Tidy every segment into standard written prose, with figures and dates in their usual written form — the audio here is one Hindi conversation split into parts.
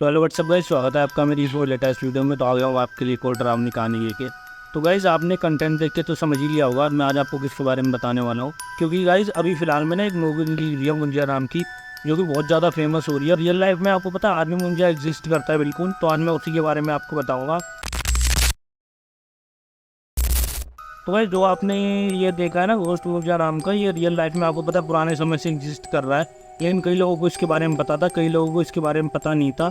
तो हेलो व्हाट्सअप गाइस, स्वागत है आपका मेरी इस लेटेस्ट वीडियो में। तो आ गया हूँ आपके लिए कोई डरावनी कहानी लेके। तो गाइस आपने कंटेंट देख के तो समझ ही लिया होगा मैं आज आपको किसके बारे में बताने वाला हूँ। क्योंकि गाइस अभी फिलहाल में ना एक मूवी रिलीज हुई है मुंजिया नाम की, जो कि बहुत ज़्यादा फेमस हो रही है। रियल लाइफ में आपको पता है आदमी मुंजिया एग्जिस्ट करता है बिल्कुल। तो आज मैं उसी के बारे में आपको बताऊँगा। तो भाई जो आपने ये देखा है ना घोस्ट मुंजिया नाम का, ये रियल लाइफ में आपको पता है पुराने समय से एग्जिस्ट कर रहा है। लेकिन कई लोगों को इसके बारे में पता था, कई लोगों को इसके बारे में पता नहीं था।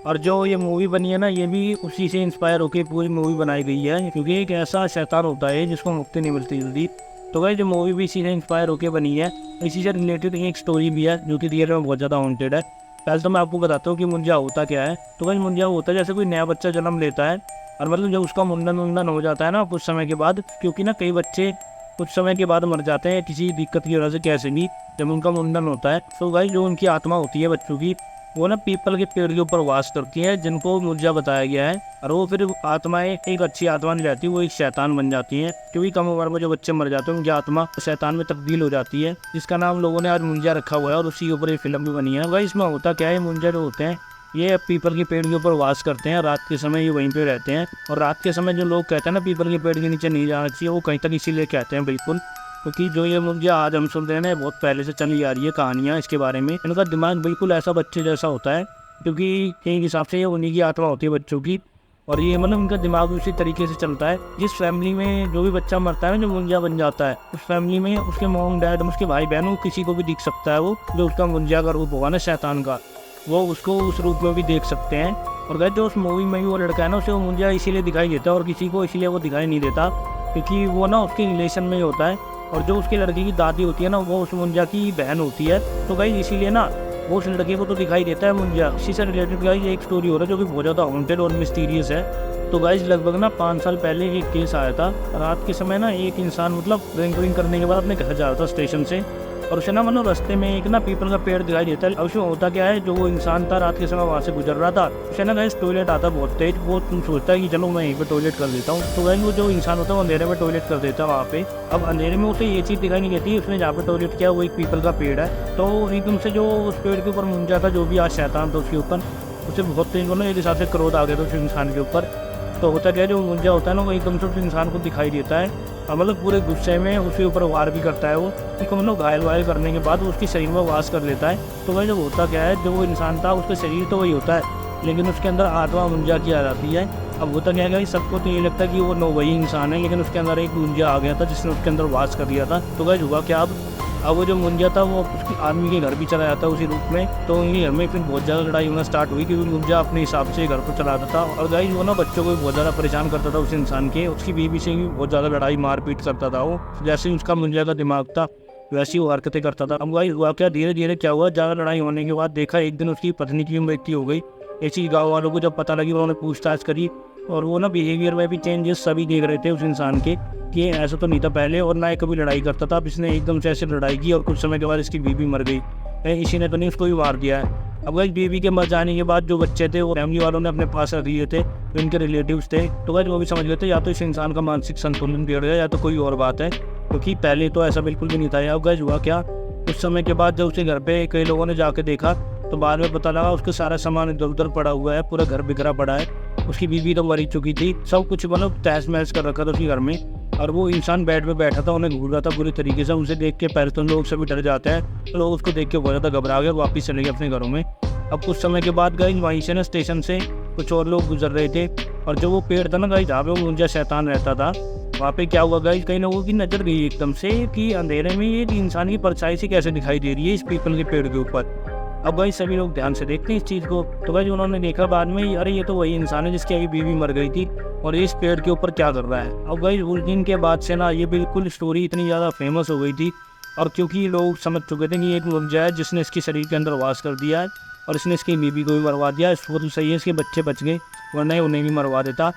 और जो ये मूवी बनी है ना, ये भी उसी से इंस्पायर होकर पूरी मूवी बनाई गई है। क्योंकि एक ऐसा शैतान होता है जिसको मुक्ति नहीं मिलती जल्दी। तो भाई जो मूवी भी इसी से इंस्पायर होकर बनी है। इसी से रिलेटेड एक स्टोरी भी है जो कि रियल में बहुत ज़्यादा हॉन्टेड है। पहले तो मैं आपको बताता हूँ कि मुंजिया होता क्या है। तो भाई मुंजिया होता है जैसे कोई नया बच्चा जन्म लेता है, और मतलब जब उसका मुंडन हो जाता है ना कुछ समय के बाद, क्योंकि ना कई बच्चे कुछ समय के बाद मर जाते हैं किसी दिक्कत की वजह से, कैसे भी जब उनका मुंडन होता है तो भाई जो उनकी आत्मा होती है बच्चों की, वो ना पीपल के पेड़ के ऊपर वास करती है, जिनको मुंजिया बताया गया है। और वो फिर आत्माएं एक अच्छी आत्मा नहीं रहती, वो एक शैतान बन जाती है। क्योंकि कम उम्र में जो बच्चे मर जाते हैं उनकी आत्मा शैतान में तब्दील हो जाती है, जिसका नाम लोगों ने आज मुंजिया रखा हुआ है। और उसी के ऊपर ये फिल्म भी बनी है। भाई इसमें होता क्या है, मुंजिया जो होते हैं ये पीपल के पेड़ के ऊपर वास करते हैं। रात के समय ये वहीं पे रहते हैं। और रात के समय जो लोग कहते हैं ना पीपल के पेड़ के नीचे नहीं जाना चाहिए, वो कहीं तक इसीलिए कहते हैं बिल्कुल, क्योंकि जो ये मुंजिया आज हम सुन रहे हैं बहुत पहले से चली आ रही है कहानियाँ इसके बारे में। इनका दिमाग बिल्कुल ऐसा बच्चे जैसा होता है, क्योंकि एक हिसाब से ये उन्हीं की आत्मा होती है बच्चों की। और ये मतलब इनका दिमाग उसी तरीके से चलता है। जिस फैमिली में जो भी बच्चा मरता है ना, जो मुंजिया बन जाता है, उस फैमिली में उसके मॉम डैड, उसके भाई बहनों, किसी को भी दिख सकता है वो जो उसका मुंजिया का रूप होगा ना शैतान का, वो उसको उस रूप में भी देख सकते हैं। और गए जो उस मूवी में ही वो लड़का है ना, उसे वो मुंजिया इसीलिए दिखाई देता है और किसी को इसीलिए वो दिखाई नहीं देता, क्योंकि वो ना उसके रिलेशन में ही होता है। और जो उसके लड़के की दादी होती है ना, वो उस मुंजिया की बहन होती है। तो गाइस इसीलिए ना वो उस लड़के को तो दिखाई देता है मुंजिया। इसी से रिलेटेड गाइस एक स्टोरी हो रहा है जो कि बहुत ज़्यादा हॉन्टेड और मिस्टीरियस है। तो गाइस लगभग ना 5 साल पहले एक केस आया था। रात के समय ना एक इंसान मतलब ड्रिंक करने के बाद अपने घर जा रहा था स्टेशन से, और उसे ना मतलब रास्ते में एक ना पीपल का पेड़ दिखाई देता है। अब उसमें होता क्या है, जो वो इंसान था रात के समय वहाँ से गुजर रहा था, उसे ना गाइस टॉयलेट आता बहुत तेज। वो तुम सोचता है कि चलो मैं यहीं पे टॉयलेट कर देता हूँ। तो गाइस वो जो इंसान होता है वो अंधेरे में टॉयलेट कर देता है वहाँ पे। अब अंधेरे में उसे ये चीज़ दिखाई नहीं देती, उसने जहाँ पे टॉयलेट किया वो एक पीपल का पेड़ है। तो एकदम से जो उस पेड़ के ऊपर मुंजिया था, जो भी आज शैतान था उसके ऊपर, उसे बहुत तेज ना एक हिसाब से क्रोध आ गया था उस इंसान के ऊपर। तो होता क्या है, जो मुंजिया होता है ना वो एकदम से उस इंसान को दिखाई देता है, और मतलब पूरे गुस्से में उसके ऊपर वार भी करता है। वो उसको मतलब घायल वायल करने के बाद वो उसके शरीर में वास कर लेता है। तो भाई जब होता क्या है, जो वो इंसान था उसका शरीर तो वही होता है, लेकिन उसके अंदर आत्मा मुंजिया की आ जाती है। अब होता क्या है, सबको तो ये लगता है कि वो नो वही इंसान है, लेकिन उसके अंदर एक मुंजिया आ गया था जिसने उसके अंदर वास कर दिया था। तो भाई हुआ क्या, अब वो जो मुंजिया था वो उसकी आदमी के घर भी चला जाता है उसी रूप में। तो उनके घर में फिर बहुत ज़्यादा लड़ाई होना स्टार्ट हुई, क्योंकि मुंजिया अपने हिसाब से घर को चलाता था। और गाइस वो ना बच्चों को भी बहुत ज़्यादा परेशान करता था उस इंसान के। उसकी बीवी से भी बहुत ज़्यादा लड़ाई मारपीट करता था वो। जैसे ही उसका मुंजिया का दिमाग था वैसी वो हरकतें करता था। अब गाइस हुआ क्या, धीरे धीरे क्या हुआ, ज़्यादा लड़ाई होने के बाद देखा एक दिन उसकी पत्नी की मृत्यु हो गई। ऐसी गाँव वालों को जब पता लगी, उन्होंने पूछताछ करी, और वो ना बिहेवियर में भी चेंजेस सभी देख रहे थे उस इंसान के, कि ऐसा तो नहीं था पहले और ना ही कभी लड़ाई करता था। अब इसने एकदम से ऐसे लड़ाई की और कुछ समय के बाद इसकी बीवी मर गई। इसी ने तो नहीं उसको भी मार दिया है। अब भाई बीवी के मर जाने के बाद जो बच्चे थे वो फैमिली वालों ने अपने पास रख दिए थे, तो इनके रिलेटिव्स थे। तो भाई वो भी समझ गए थे या तो इस इंसान का मानसिक संतुलन बिगड़ गया या तो कोई और बात है, क्योंकि पहले तो ऐसा बिल्कुल भी नहीं था। अब गाइस हुआ क्या, कुछ समय के बाद जब उसके घर पे कई लोगों ने जाके देखा तो बाद में पता लगा उसका सारा सामान इधर उधर पड़ा हुआ है, पूरा घर बिखरा पड़ा है। उसकी बीवी तो मरी चुकी थी, सब कुछ मतलब तहस महस कर रखा था उसके घर में। और वो इंसान बेड पे बैठा था, उन्हें घूर रहा था बुरी तरीके से। उसे देख के पहले तो लोग सभी डर जाते हैं, तो लोग उसको देख के बहुत ज़्यादा घबरा गए और वापस चले गए अपने घरों में। अब कुछ समय के बाद गई वहीं से ना स्टेशन से कुछ और लोग गुजर रहे थे, और जो वो पेड़ था ना गाइस जहाँ पे वो मुंजिया शैतान रहता था, वहाँ पे क्या हुआ गाइस, कई लोगों की नज़र गई एकदम से कि अंधेरे में ये इंसान की परछाई सी कैसे दिखाई दे रही है इस पीपल के पेड़ के ऊपर। अब भाई सभी लोग ध्यान से देखते हैं इस चीज़ को। तो भाई उन्होंने देखा बाद में, अरे ये तो वही इंसान है जिसकी अभी बीवी मर गई थी, और इस पेड़ के ऊपर क्या कर रहा है। अब भाई उस दिन के बाद से ना ये बिल्कुल स्टोरी इतनी ज़्यादा फेमस हो गई थी, और क्योंकि लोग समझ चुके थे कि ये एक मुंजिया है जिसने इसके शरीर के अंदर वास कर दिया है, और इसने इसकी बीवी को भी मरवा दिया। इसको तो सही है इसके बच्चे बच गए, वरना उन्हें भी मरवा देता।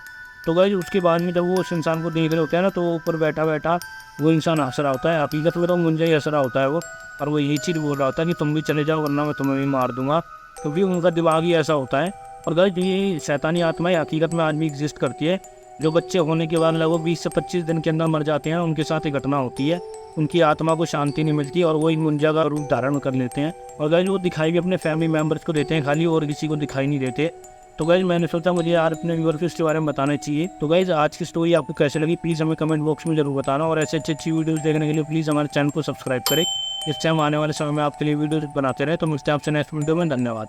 तो भाई उसके बाद में जब वो उस इंसान को देख रहे होते हैं ना, तो वो ऊपर बैठा बैठा वो इंसान हंस रहा होता है। हकीकत में तो मुंजिया ही हंस रहा होता है वो, और वो यही चीज़ बोल रहा होता है कि तुम भी चले जाओ वरना मैं तुम्हें भी मार दूंगा, क्योंकि उनका दिमाग ही ऐसा होता है। और गाइस ये शैतानी आत्माएं हकीकत में आज भी एग्जिस्ट करती है। जो बच्चे होने के बाद लगभग 20 से 25 दिन के अंदर मर जाते हैं, उनके साथ ये घटना होती है। उनकी आत्मा को शांति नहीं मिलती और वो एक मुंजा का रूप धारण कर लेते हैं। और गाइज वो दिखाई भी अपने फैमिली मेम्बर्स को देते हैं खाली, और किसी को दिखाई नहीं देते। तो गाइज मैंने सोचा मुझे यार अपने व्यूअर्स को इसके बारे में बताना चाहिए। तो गाइज आज की स्टोरी आपको कैसे लगी प्लीज़ हमें कमेंट बॉक्स में जरूर बताना, और ऐसे अच्छी वीडियोज़ देखने के लिए प्लीज़ हमारे चैनल को सब्सक्राइब करें। इस टाइम आने वाले समय में आपके लिए वीडियोज़ बनाते रहे। तो मिलते हैं आपसे नेक्स्ट वीडियो में। धन्यवाद।